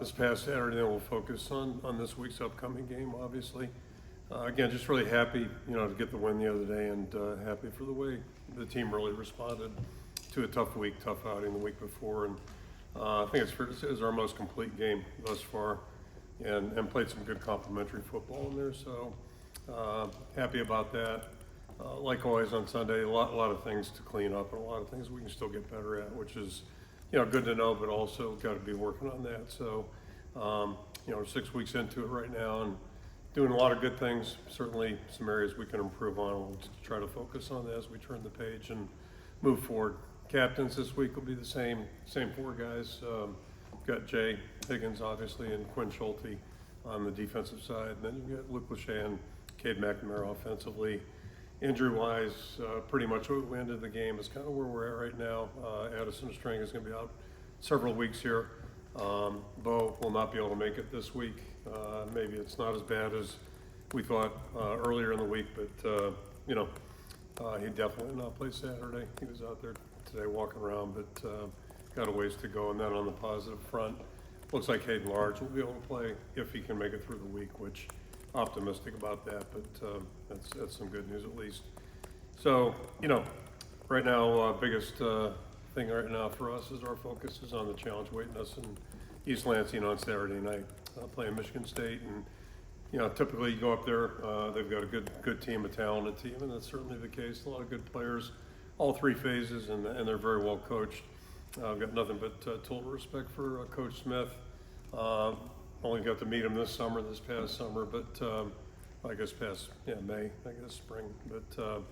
this past Saturday, then we'll focus on this week's upcoming game, obviously. Again, just really happy, to get the win the other day, and happy for the way the team really responded to a tough week, tough outing the week before. And I think it's fair to say it was our most complete game thus far, and played some good complementary football in there. So happy about that. Like always on Sunday, a lot of things to clean up and a lot of things we can still get better at, which is good to know, but also got to be working on that. So we're 6 weeks into it right now and doing a lot of good things. Certainly some areas we can improve on. We'll try to focus on that as we turn the page and move forward. Captains this week will be the same four guys. Got Jay Higgins, obviously, and Quinn Schulte on the defensive side. And then you got Luke Lachey and Cade McNamara offensively. Injury-wise, pretty much what we ended the game is kind of where we're at right now. Addison String is going to be out several weeks here. Bo will not be able to make it this week. Maybe it's not as bad as we thought earlier in the week, but he definitely will not play Saturday. He was out there today walking around, but got a ways to go. And then on the positive front, looks like Hayden Large will be able to play if he can make it through the week, which optimistic about that, but that's some good news at least. So, right now, biggest thing right now for us is our focus is on the challenge waiting us in East Lansing on Saturday night, playing Michigan State. And, typically you go up there, they've got a good team, a talented team, and that's certainly the case. A lot of good players, all three phases, and they're very well coached. I've got nothing but total respect for Coach Smith. Only got to meet him this past summer, but May, spring. But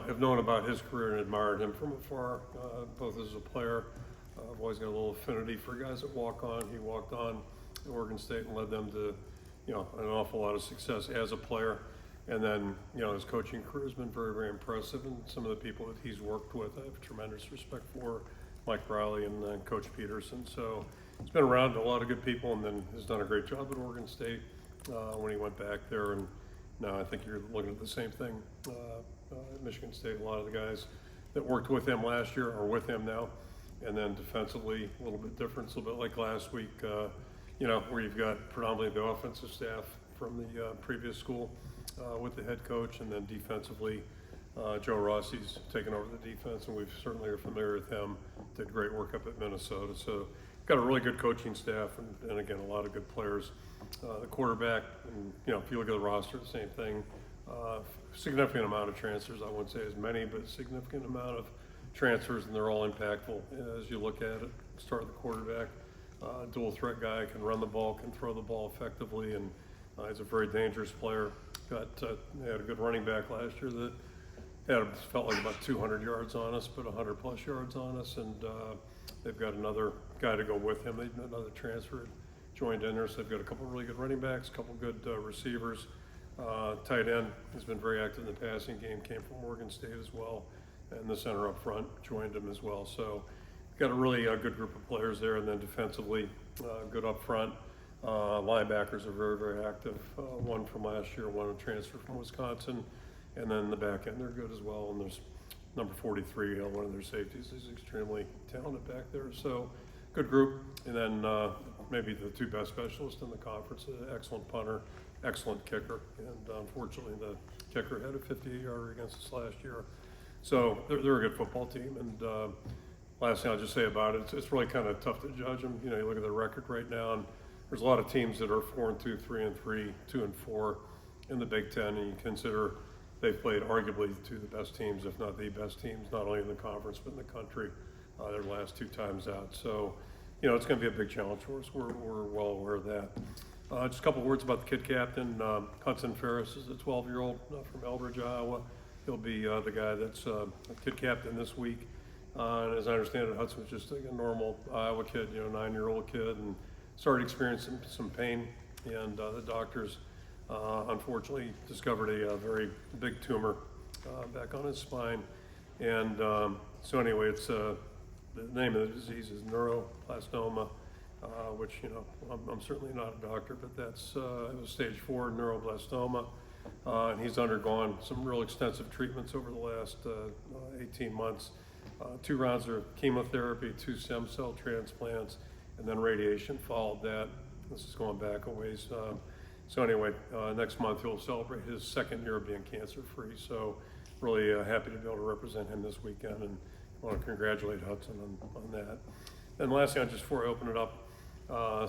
have known about his career and admired him from afar, both as a player. I've always got a little affinity for guys that walk on. He walked on at Oregon State and led them to, an awful lot of success as a player. And then, his coaching career has been very, very impressive. And some of the people that he's worked with, I have tremendous respect for, Mike Riley and Coach Peterson. So he's been around a lot of good people, and then has done a great job at Oregon State when he went back there. And now I think you're looking at the same thing at Michigan State. A lot of the guys that worked with him last year are with him now. And then defensively, a little bit different. It's a little bit like last week, where you've got predominantly the offensive staff from the previous school with the head coach, and then defensively, Joe Rossi's taken over the defense, and we certainly are familiar with him. Did great work up at Minnesota. So got a really good coaching staff, and again, a lot of good players. The quarterback, and if you look at the roster, the same thing. Significant amount of transfers. I wouldn't say as many, but significant amount of transfers, and they're all impactful as you look at it. Start with the quarterback, dual threat guy, can run the ball, can throw the ball effectively, and he's a very dangerous player. They had a good running back last year that felt like about 200 yards on us, but 100 plus yards on us, and they've got another guy to go with him. Another transfer joined in there, so they've got a couple really good running backs, a couple good receivers. Tight end has been very active in the passing game, came from Oregon State as well, and the center up front joined him as well. So got a really good group of players there, and then defensively, good up front. Linebackers are very, very active. One from last year, one a transfer from Wisconsin, and then the back end, they're good as well. And there's number 43, one of their safeties, is extremely talented back there. So good group. And then maybe the two best specialists in the conference, an excellent punter, excellent kicker. And unfortunately, the kicker had a 58-yarder against us last year. So they're a good football team. And last thing I'll just say about it, it's really kind of tough to judge them. You look at their record right now, and there's a lot of teams that are 4-2, 3-3, 2-4 in the Big Ten, and you consider they've played arguably two of the best teams, if not the best teams, not only in the conference but in the country their last two times out. So, it's going to be a big challenge for us. We're well aware of that. Just a couple of words about the kid captain. Hudson Ferris is a 12-year-old from Elbridge, Iowa. He'll be the guy that's a kid captain this week. And as I understand it, Hudson was just like a normal Iowa kid, 9-year-old kid, and started experiencing some pain, and the doctors unfortunately discovered a very big tumor back on his spine. And so anyway, it's the name of the disease is neuroblastoma, which I'm certainly not a doctor, but that's it was stage 4 neuroblastoma, and he's undergone some real extensive treatments over the last 18 months. 2 rounds of chemotherapy, 2 stem cell transplants, and then radiation followed that. This is going back a ways. So anyway, next month he'll celebrate his second year of being cancer-free. So really happy to be able to represent him this weekend, and I want to congratulate Hudson on that. And lastly, just before I open it up,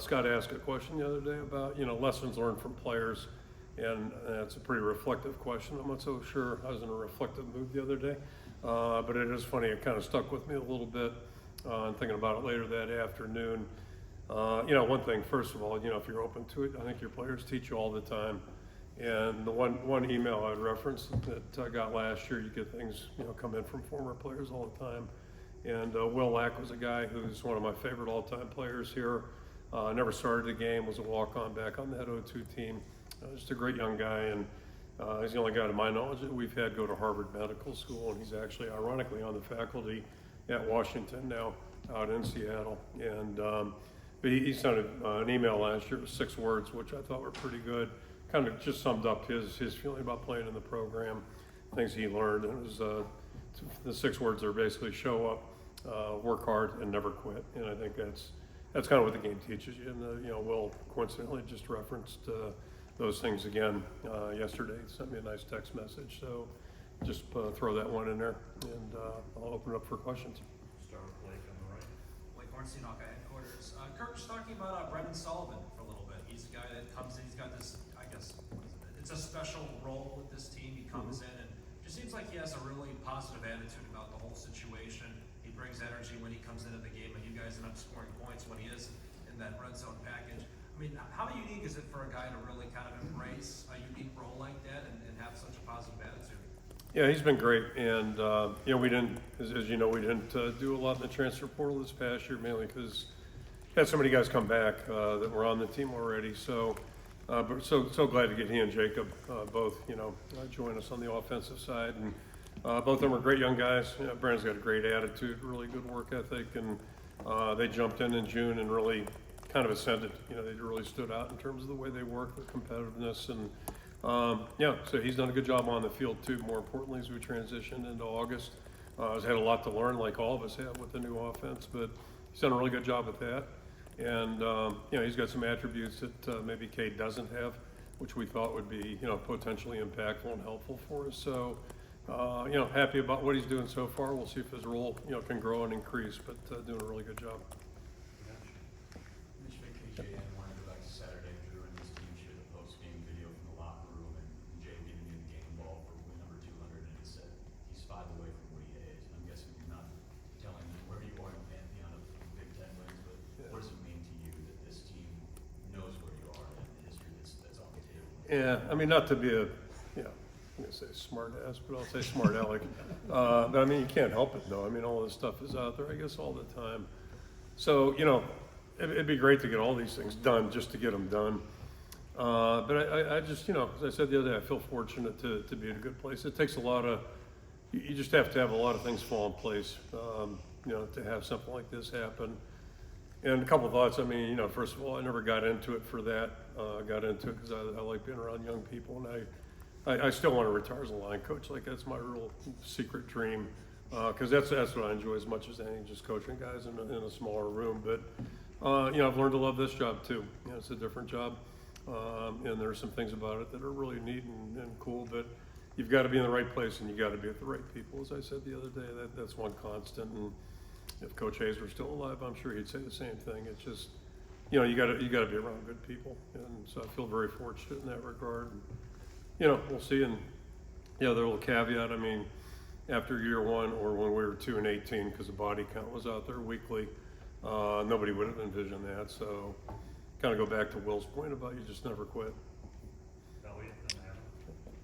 Scott asked a question the other day about lessons learned from players, and it's a pretty reflective question. I'm not so sure I was in a reflective mood the other day, but it is funny. It kind of stuck with me a little bit, and thinking about it later that afternoon. One thing, first of all, if you're open to it, I think your players teach you all the time. And the one email I'd reference that I got last year, you get things come in from former players all the time. And Will Lack was a guy who's one of my favorite all-time players here. Never started the game, was a walk-on back on that 02 team. Just a great young guy, and he's the only guy to my knowledge that we've had go to Harvard Medical School, and he's actually ironically on the faculty at Washington now out in Seattle. And but he sent an email last year with 6 words, which I thought were pretty good. Kind of just summed up his feeling about playing in the program, things he learned. And it was the 6 words are basically show up, work hard, and never quit. And I think that's kind of what the game teaches you. And Will coincidentally just referenced those things again yesterday. He sent me a nice text message. So just throw that one in there, and I'll open it up for questions. Start with Blake on the right. Blake Hornstein, Hawkeye headquarters. Kirk was talking about Brendan Sullivan for a little bit. He's a guy that comes in, he's got this, I guess, it's a special role with this team. He comes in and just seems like he has a really positive attitude about the whole situation. He brings energy when he comes into the game, and you guys end up scoring points when he is in that red zone package. I mean, how unique is it for a guy to really kind of embrace a unique role like that and have such a positive attitude? Yeah, he's been great, and we didn't, as you know, we didn't do a lot in the transfer portal this past year, mainly because we had so many guys come back that were on the team already. So, but so glad to get he and Jacob both, join us on the offensive side, and both of them are great young guys. Brandon's got a great attitude, really good work ethic, and they jumped in June and really kind of ascended. They really stood out in terms of the way they work, their competitiveness, and. So he's done a good job on the field too, more importantly, as we transition into August. He's had a lot to learn, like all of us have with the new offense, but he's done a really good job with that. And, he's got some attributes that maybe Cade doesn't have, which we thought would be, potentially impactful and helpful for us. So, happy about what he's doing so far. We'll see if his role, can grow and increase, but doing a really good job. Mitch KJN wanted to go back to Saturday. Drew and his team shared a post-game video from the locker room, and Jay giving you the game ball for win number 200, and he said he's 5 away from where he is. I'm guessing you're not telling me where you are in the pantheon of Big Ten wins, but what does it mean to you that this team knows where you are and the history that's on the table? Yeah, I mean, not to be I'm going to say smart ass, but I'll say smart aleck. But I mean, you can't help it though. I mean, all this stuff is out there, I guess, all the time. So, it'd be great to get all these things done just to get them done. But I just, as I said the other day, I feel fortunate to be in a good place. It takes a lot of, you just have to have a lot of things fall in place, to have something like this happen. And a couple of thoughts. I mean, first of all, I never got into it for that. I got into it because I like being around young people, and I still want to retire as a line coach. Like, that's my real secret dream, because that's what I enjoy as much as anything, just coaching guys in a smaller room. But I've learned to love this job too. It's a different job, and there are some things about it that are really neat and cool. But you've got to be in the right place, and you got to be with the right people. As I said the other day, that's one constant. And if Coach Hayes were still alive, I'm sure he'd say the same thing. It's just, you got to be around good people, and so I feel very fortunate in that regard. And, we'll see. And the little caveat, I mean, after year 1 or when we were 2-18, because the body count was out there weekly, nobody would have envisioned that. So kind of go back to Will's point about you just never quit.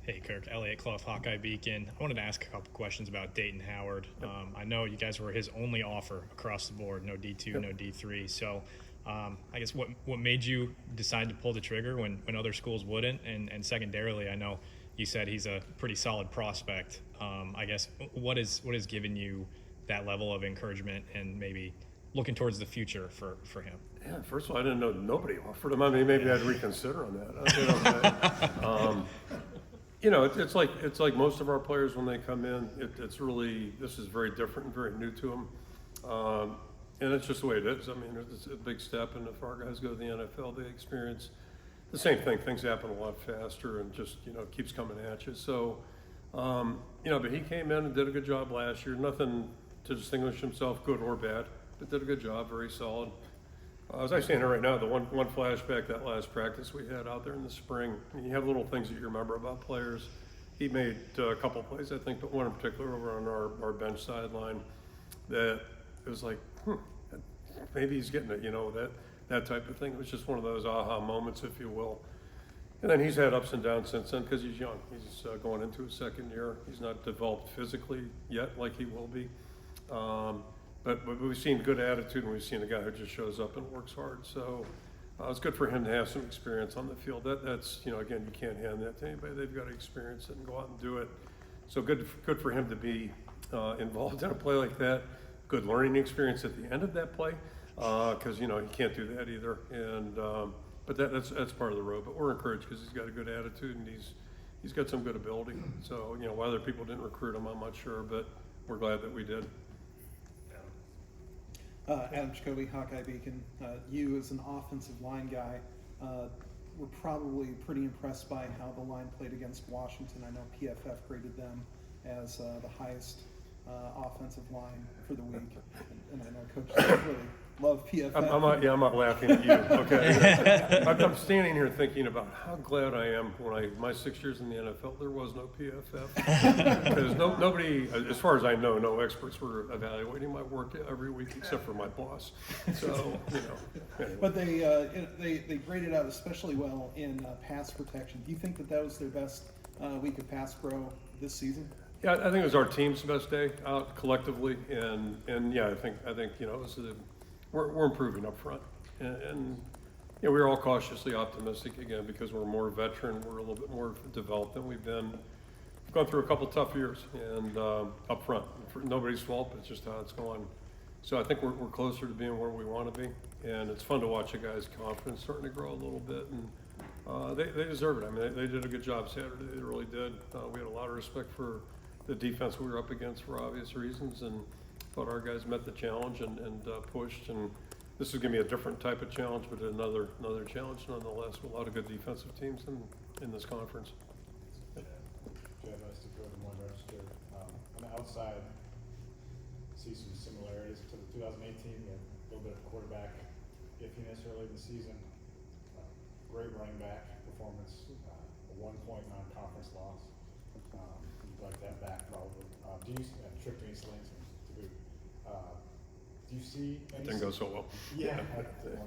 Hey Kirk, Elliot Clough, Hawkeye Beacon. I wanted to ask a couple questions about Dayton Howard. I know you guys were his only offer across the board, no D2, no D3. So I guess what made you decide to pull the trigger when other schools wouldn't? And secondarily, I know you said he's a pretty solid prospect. I guess what is given you that level of encouragement and maybe looking towards the future for him? Yeah, first of all, I didn't know nobody offered him. I mean, maybe I'd reconsider on that. It's like most of our players when they come in. It's really, this is very different and very new to them. and it's just the way it is. I mean, it's a big step, and if our guys go to the NFL, they experience the same thing. Things happen a lot faster, and just keeps coming at you. So, but he came in and did a good job last year. Nothing to distinguish himself, good or bad, but did a good job, very solid. As I stand here right now, the one flashback, that last practice we had out there in the spring, you have little things that you remember about players. He made a couple plays, I think, but one in particular over on our bench sideline that it was like, maybe he's getting it, that type of thing. It was just one of those aha moments, if you will. And then he's had ups and downs since then because he's young. He's going into his second year. He's not developed physically yet like he will be. But we've seen good attitude, and we've seen a guy who just shows up and works hard. So it's good for him to have some experience on the field. That's again, you can't hand that to anybody. They've got to experience it and go out and do it. So good for him to be involved in a play like that. Good learning experience at the end of that play because he can't do that either. And but that's part of the road. But we're encouraged because he's got a good attitude and he's got some good ability. So why other people didn't recruit him, I'm not sure, but we're glad that we did. Adam Jacoby, Hawkeye Beacon. You as an offensive line guy were probably pretty impressed by how the line played against Washington. I know PFF graded them as the highest offensive line for the week, and I know coaches really love PFF. I'm not laughing at you. Okay, I'm standing here thinking about how glad I am when my 6 years in the NFL there was no PFF because nobody, as far as I know, no experts were evaluating my work every week except for my boss. So anyway. But they graded out especially well in pass protection. Do you think that was their best week of pass pro this season? Yeah, I think it was our team's best day out collectively, and yeah, I think it was we're improving up front, and we're all cautiously optimistic again because we're more veteran, we're a little bit more developed than we've been. We've gone through a couple tough years, and up front, for nobody's fault, but it's just how it's going. So I think we're closer to being where we want to be, and it's fun to watch a guy's confidence starting to grow a little bit, and they deserve it. I mean, they did a good job Saturday. They really did. We had a lot of respect for the defense we were up against for obvious reasons, and thought our guys met the challenge and pushed. And this is going to be a different type of challenge, but another challenge nonetheless. With a lot of good defensive teams in this conference. Chad, nice to go to one register. On the outside, see some similarities to the 2018. You had a little bit of quarterback iffiness early in the season. Great running back performance. A 1-point non-conference loss. You'd like that back probably. Trip to East Lansing to boot. Do you see any? Didn't go so well. Yeah.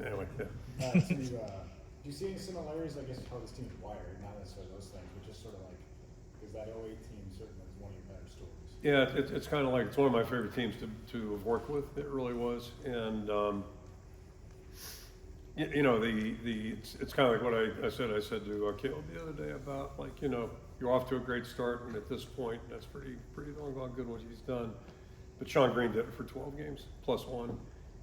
Anyway, yeah. Do you see any similarities? I guess how this team's wired, not necessarily those things, but just sort of like, because that 08 team certainly is one of your better stories. Yeah, it's kind of like it's one of my favorite teams to have worked with. It really was, and it's kind of like what I said to Caleb the other day about you're off to a great start, and at this point that's pretty doggone good what he's done. But Sean Green did it for 12 games plus one,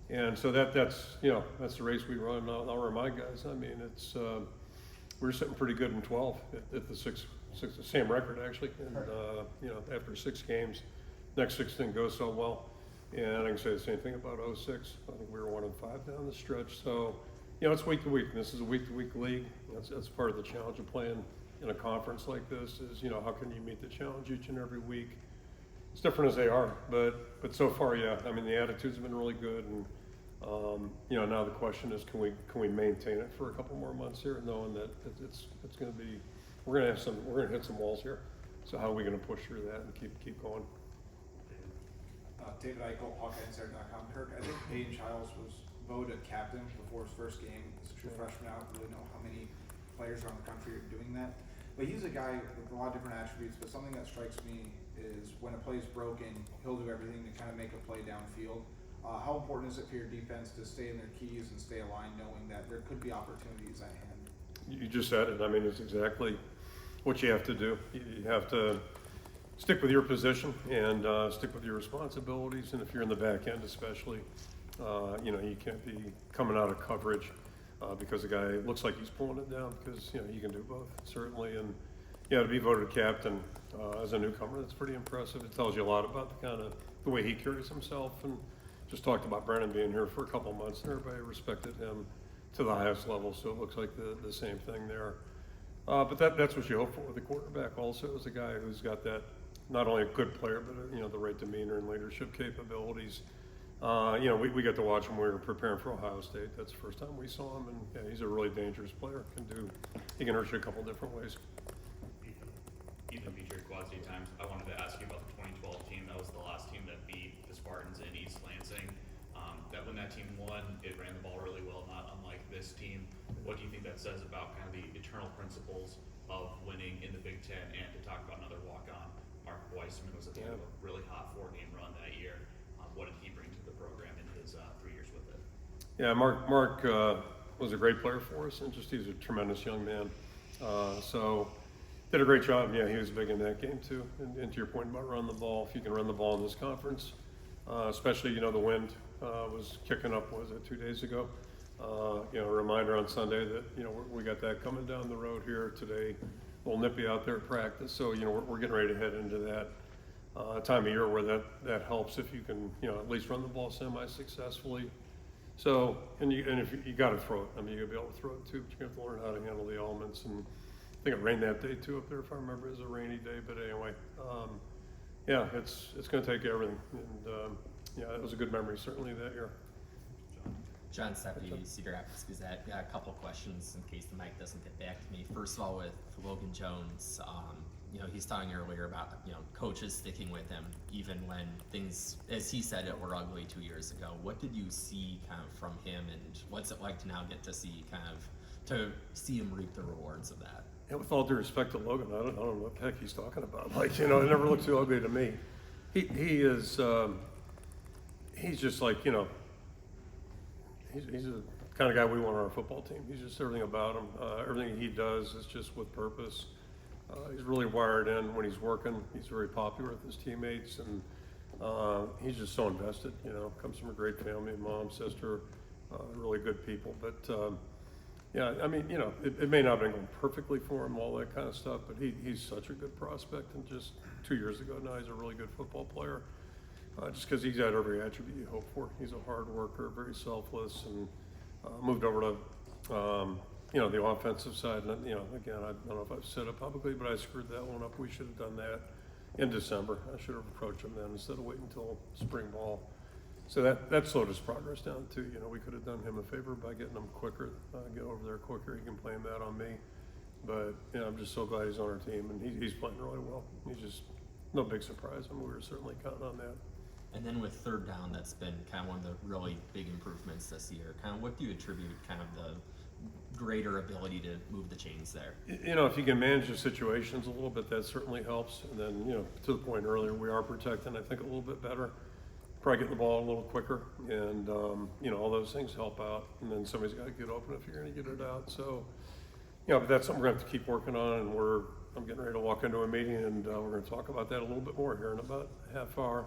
and so that's the race we run. I'll remind guys. I mean, it's we're sitting pretty good in 12 at the six same record actually, and after 6 games, next 6 didn't go so well, and I can say the same thing about 06. I think we were 1-5 down the stretch. So it's week to week. And this is a week to week league. That's part of the challenge of playing in a conference like this. Is how can you meet the challenge each and every week? It's different as they are, but so far, yeah. I mean, the attitude's been really good, and now the question is, can we maintain it for a couple more months here, knowing that it's going to be we're going to hit some walls here. So how are we going to push through that and keep going? David Eichel, HawkeyeInsider.com. Kirk, I think Peyton Childs was voted captain before his first game as a true freshman. I don't really know how many players around the country are doing that. But he's a guy with a lot of different attributes, but something that strikes me is when a play is broken, he'll do everything to kind of make a play downfield. How important is it for your defense to stay in their keys and stay aligned, knowing that there could be opportunities at hand? You just said it. I mean, it's exactly what you have to do. You have to stick with your position and stick with your responsibilities. And if you're in the back end especially, you can't be coming out of coverage because the guy looks like he's pulling it down, because you can do both, certainly. And to be voted captain as a newcomer, that's pretty impressive. It tells you a lot about the way he carries himself, and just talked about Brennan being here for a couple months, and everybody respected him to the highest level, so it looks like the same thing there. But that's what you hope for with a quarterback also, is a guy who's got that, not only a good player, but the right demeanor and leadership capabilities. We got to watch him when we were preparing for Ohio State. That's the first time we saw him, and yeah, he's a really dangerous player. He can hurt you a couple different ways. Ethan featured quad state times. I wanted to ask you about the 2012 team. That was the last team that beat the Spartans in East Lansing. That when that team won, it ran the ball really well, not unlike this team. What do you think that says about kind of the eternal principles of winning in the Big Ten? And to talk about another walk-on, Mark Weissman was at the end of a really hot 4-game run that year. What did he bring to the program in his 3 years with it? Yeah, Mark was a great player for us, and he's a tremendous young man. So did a great job. Yeah, he was big in that game too. And to your point about running the ball, if you can run the ball in this conference, especially the wind was kicking up. Was it 2 days ago? A reminder on Sunday that we got that coming down the road here today. A little nippy out there at practice, so we're getting ready to head into that time of year where that helps if you can at least run the ball semi-successfully. So and if you got to throw it, I mean you got to be able to throw it too, but you have to learn how to handle the elements. And I think it rained that day too up there, if I remember. It was a rainy day, but anyway, it's going to take everything, and it was a good memory certainly that year. John Seppi, Cedar Rapids Gazette. Got a couple questions in case the mic doesn't get back to me. First of all, with Logan Jones, he's talking earlier about coaches sticking with him even when things, as he said, were ugly 2 years ago. What did you see kind of from him, and what's it like to now get to see him reap the rewards of that? Yeah, with all due respect to Logan, I don't know what the heck he's talking about. It never looked too ugly to me. He is he's just like he's the kind of guy we want on our football team. He's just everything about him. Everything he does is just with purpose. He's really wired in when he's working. He's very popular with his teammates, and he's just so invested. Comes from a great family, mom, sister, really good people. But it may not have been going perfectly for him, all that kind of stuff, but he's such a good prospect. And just 2 years ago now, he's a really good football player. Just because he's got every attribute you hope for. He's a hard worker, very selfless, and moved over to the offensive side. And again, I don't know if I've said it publicly, but I screwed that one up. We should have done that in December. I should have approached him then instead of waiting until spring ball. So that slowed his progress down too. We could have done him a favor by getting him quicker, get over there quicker. He can blame that on me. But I'm just so glad he's on our team, and he's playing really well. He's just no big surprise. We were certainly counting on that. And then with third down, that's been kind of one of the really big improvements this year. Kind of what do you attribute kind of the greater ability to move the chains there? If you can manage the situations a little bit, that certainly helps. And then, to the point earlier, we are protecting, I think, a little bit better. Probably getting the ball a little quicker. And, all those things help out. And then somebody's got to get open if you're going to get it out. So, but that's something we're going to have to keep working on. And I'm getting ready to walk into a meeting, and we're going to talk about that a little bit more here in about a half hour.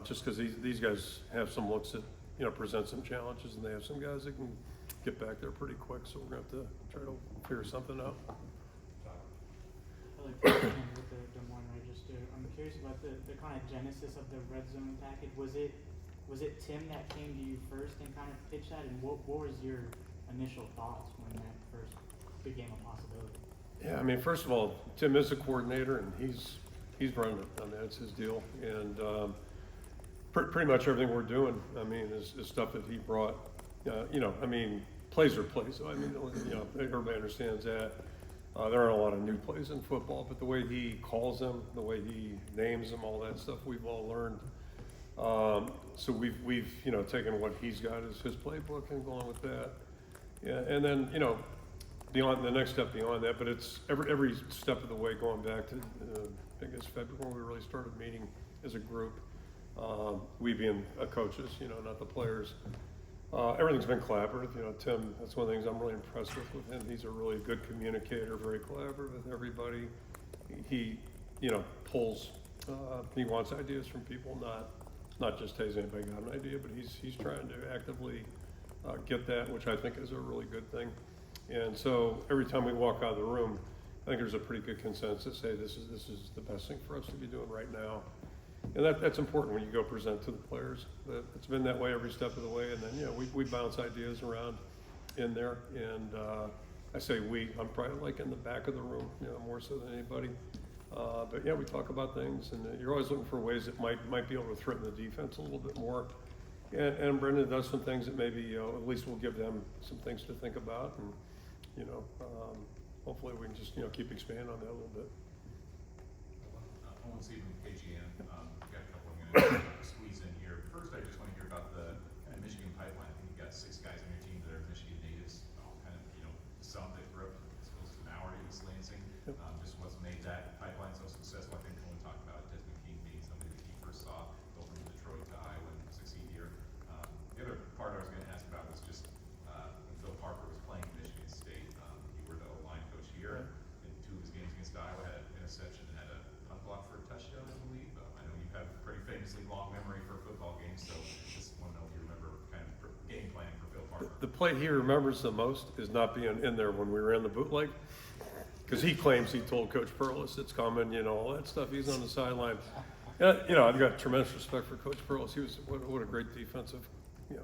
Just because these guys have some looks that present some challenges, and they have some guys that can get back there pretty quick. So we're going to have to try to figure something out. I like to begin with the Des Moines Register. I'm curious about the kind of genesis of the red zone package. Was it Tim that came to you first and kind of pitched that, and what was your initial thoughts when that first became a possibility? Yeah, first of all, Tim is a coordinator, and he's running it. That's his deal. And pretty much everything we're doing, is stuff that he brought. Plays are plays. So, everybody understands that. There aren't a lot of new plays in football, but the way he calls them, the way he names them, all that stuff we've all learned. So we've taken what he's got as his playbook and going with that. Yeah, and then beyond the next step beyond that, but it's every step of the way going back to I guess February when we really started meeting as a group. We being coaches, not the players. Everything's been collaborative. Tim, that's one of the things I'm really impressed with him. He's a really good communicator, very collaborative with everybody. He pulls. He wants ideas from people, not just has anybody got an idea, but he's trying to actively get that, which I think is a really good thing. And so every time we walk out of the room, I think there's a pretty good consensus. Hey, this is the best thing for us to be doing right now. And that's important when you go present to the players. It's been that way every step of the way, and then, you know, we bounce ideas around in there, and I say I'm probably like in the back of the room, you know, more so than anybody. But yeah, we talk about things, and you're always looking for ways that might be able to threaten the defense a little bit more. And Brendan does some things that maybe, you know, at least will give them some things to think about, and, you know, hopefully we can just, you know, keep expanding on that a little bit. Owen Stephen, KGN, got a couple I'm going to squeeze in here. First, I just want to hear about the kind of Michigan pipeline. I think you've got 6 guys on your team that are Michigan natives, all kind of, you know, some that grew up as close to an hour to East Lansing. Just what's made that pipeline so successful. I think Owen talked about Desmond King being somebody that he first saw go from Detroit to Iowa and succeed here. The other part I was going to ask about was just when Phil Parker was playing Michigan State, you were the O-line coach here. In 2 of his games against Iowa, had an interception and had a punt block for a touchdown, I believe. I know you have a pretty famously long memory for football games, so just want to know if you remember kind of game planning for Phil Parker. The play he remembers the most is not being in there when we ran the bootleg, because he claims he told Coach Perlis it's coming, you know, all that stuff. He's on the sideline. You know, I've got tremendous respect for Coach Perlis. He was what a great defensive, you know,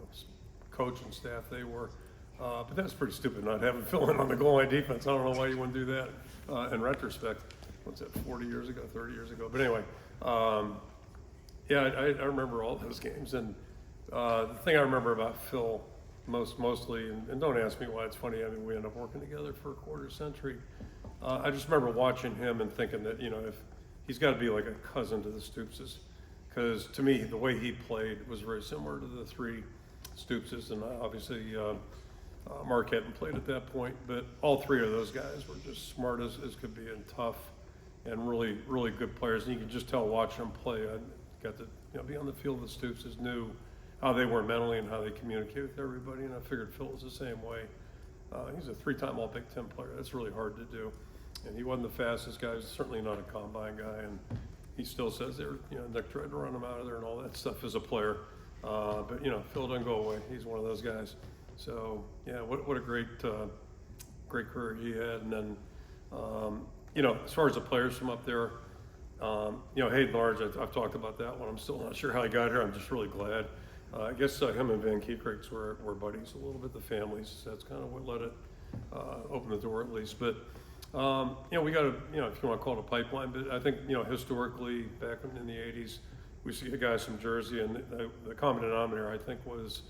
coach and staff they were. But that's pretty stupid not having Phil in on the goal line defense. I don't know why you wouldn't do that in retrospect. What's that, 40 years ago, 30 years ago? But anyway, yeah, I remember all those games. And the thing I remember about Phil mostly, and don't ask me why it's funny, I mean, we ended up working together for a quarter century. I just remember watching him and thinking that, you know, if he's got to be like a cousin to the Stoopses, because to me, the way he played was very similar to the 3 Stoopses, and obviously Mark hadn't played at that point, but all 3 of those guys were just smart as could be and tough and really, really good players. And you can just tell watching them play. I got to, you know, be on the field with the Stoopses, knew how they were mentally and how they communicate with everybody, and I figured Phil was the same way. He's a 3-time All-Big Ten player. That's really hard to do. And he wasn't the fastest guy. He's certainly not a combine guy, and he still says they were, you know, Nick tried to run him out of there and all that stuff as a player. But, you know, Phil doesn't go away. He's one of those guys. So, yeah, what a great career he had. And then, you know, as far as the players from up there, you know, Hayden Large, I've talked about that one. I'm still not sure how he got here. I'm just really glad. I guess him and Van Keekriks were buddies a little bit, the families. That's kind of what let it open the door at least. But, you know, we got you know, if you want to call it a pipeline, but I think, you know, historically, back in the 80s, we see guys from Jersey, and the common denominator, I think, was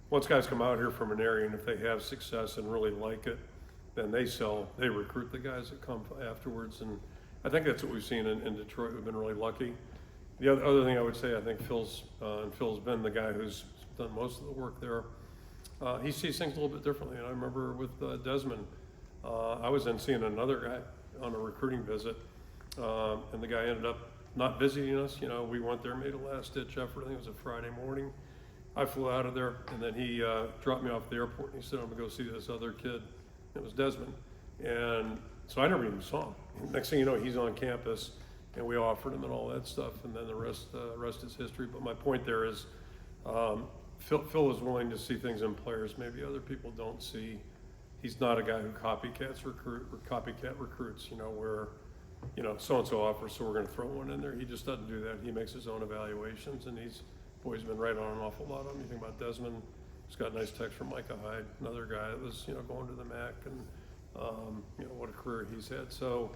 once guys come out here from an area, and if they have success and really like it, then they recruit the guys that come afterwards. And I think that's what we've seen in Detroit. We've been really lucky. The other thing I would say, I think Phil's been the guy who's done most of the work there. He sees things a little bit differently. And I remember with Desmond, I was then seeing another guy on a recruiting visit, and the guy ended up not visiting us. You know, we went there, made a last-ditch effort. I think it was a Friday morning. I flew out of there, and then he dropped me off at the airport, and he said, I'm gonna go see this other kid. It was Desmond. And so I never even saw him. Next thing you know, he's on campus, and we offered him and all that stuff, and then the rest is history. But my point there is, Phil is willing to see things in players maybe other people don't see. He's not a guy who copycat recruits, you know, where, you know, so-and-so offers, so we're gonna throw one in there. He just doesn't do that. He makes his own evaluations, and he's been right on an awful lot of them. You think about Desmond, just got a nice text from Micah Hyde, another guy that was, you know, going to the MAC, and, you know, what a career he's had. So,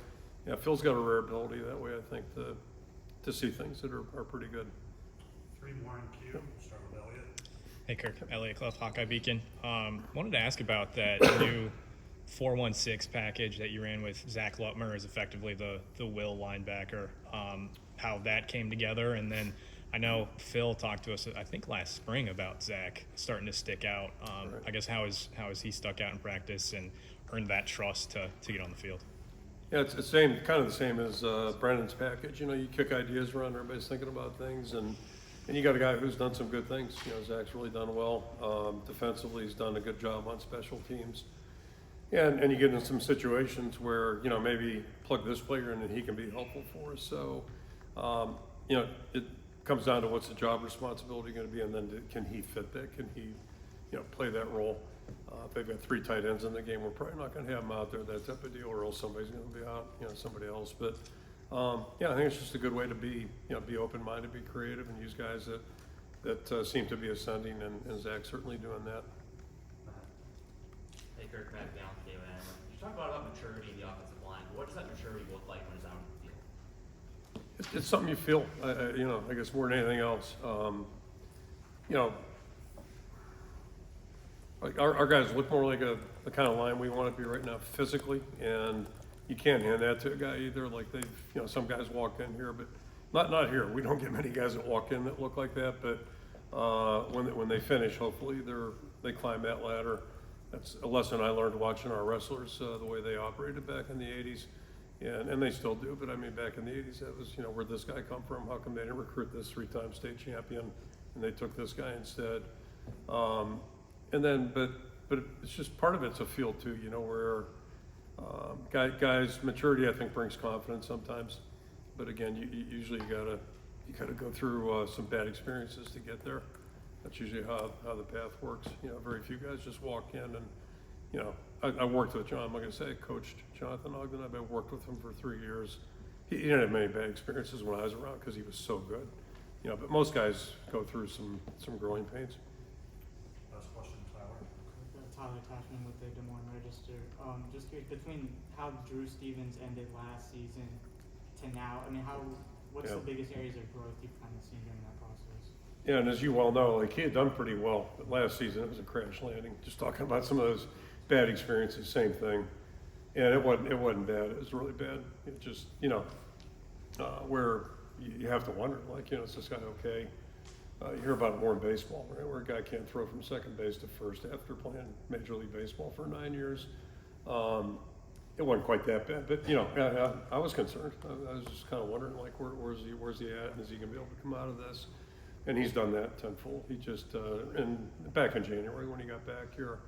yeah, Phil's got a rare ability that way, I think, to see things that are pretty good. 3 more in queue. Start with Elliot. Hey Kirk, Elliot Clough, Hawkeye Beacon. Wanted to ask about that new 4-1-6 package that you ran with Zach Lutmer as effectively the will linebacker. How that came together, and then I know Phil talked to us, I think last spring, about Zach starting to stick out. Right. I guess how is he stuck out in practice and earned that trust to get on the field? Yeah, it's kind of the same as Brandon's package. You know, you kick ideas around, everybody's thinking about things, and you got a guy who's done some good things. You know, Zach's really done well. Defensively, he's done a good job on special teams. Yeah, and you get into some situations where, you know, maybe plug this player in and he can be helpful for us. So, you know, it comes down to what's the job responsibility going to be, and then can he fit that? Can he, you know, play that role? If they've got 3 tight ends in the game, we're probably not going to have him out there, that type of deal, or else somebody's going to be out, you know, somebody else. But Yeah, I think it's just a good way to be, be open-minded, be creative, and use guys that seem to be ascending, and Zach's certainly doing that. Hey Kirk, Matt down with you, man. You talk about maturity in the offensive line. What does that maturity look like when it's out on the field? It's something you feel, I guess more than anything else. Like our guys look more like the kind of line we want to be right now physically, and you can't hand that to a guy either. Like some guys walk in here, but not here. We don't get many guys that walk in that look like that, but when they finish, hopefully they climb that ladder. That's a lesson I learned watching our wrestlers, the way they operated back in the 80s. And they still do, but I mean, back in the 80s, that was, where'd this guy come from? How come they didn't recruit this 3-time state champion and they took this guy instead? But it's just part of it's a feel too, where guys, maturity I think brings confidence sometimes. But again, usually you gotta go through some bad experiences to get there. That's usually how the path works. Very few guys just walk in and, I worked with John. I'm not gonna say I coached Jonathan Ogden. I've worked with him for 3 years. He didn't have many bad experiences when I was around because he was so good. But most guys go through some growing pains. Last question, Tyler. Tyler Tashman with the Des Moines Register. Just curious, between how Drew Stevens ended last season to now, I mean, what's the biggest areas of growth you've kind of seen during that process? Yeah, and as you well know, he had done pretty well. But last season, it was a crash landing. Just talking about some of those bad experiences, same thing. And it wasn't bad. It was really bad. It just, where you have to wonder, is this guy okay? You hear about it more in baseball, right? Where a guy can't throw from second base to first after playing Major League Baseball for 9 years. It wasn't quite that bad, but I was concerned. I was just kind of wondering, where's he at, and is he gonna be able to come out of this? And he's done that tenfold. He just and back in January when he got back here,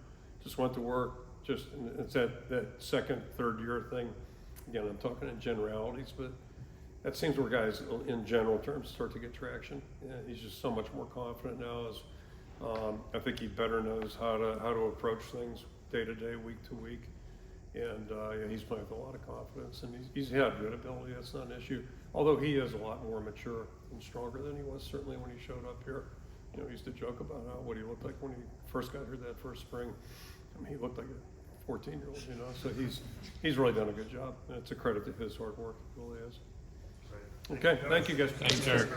just went to work. It's that second, third year thing. Again, I'm talking in generalities, but that seems where guys, in general terms, start to get traction. He's just so much more confident now. I think he better knows how to approach things day to day, week to week, and he's playing with a lot of confidence. And he's had good ability. That's not an issue. Although he is a lot more mature and stronger than he was certainly when he showed up here. He used to joke about what he looked like when he first got here that first spring. I mean, he looked like a 14-year-old. So he's really done a good job. And it's a credit to his hard work. It really is. Great. Okay, thank you guys. Thanks, Eric.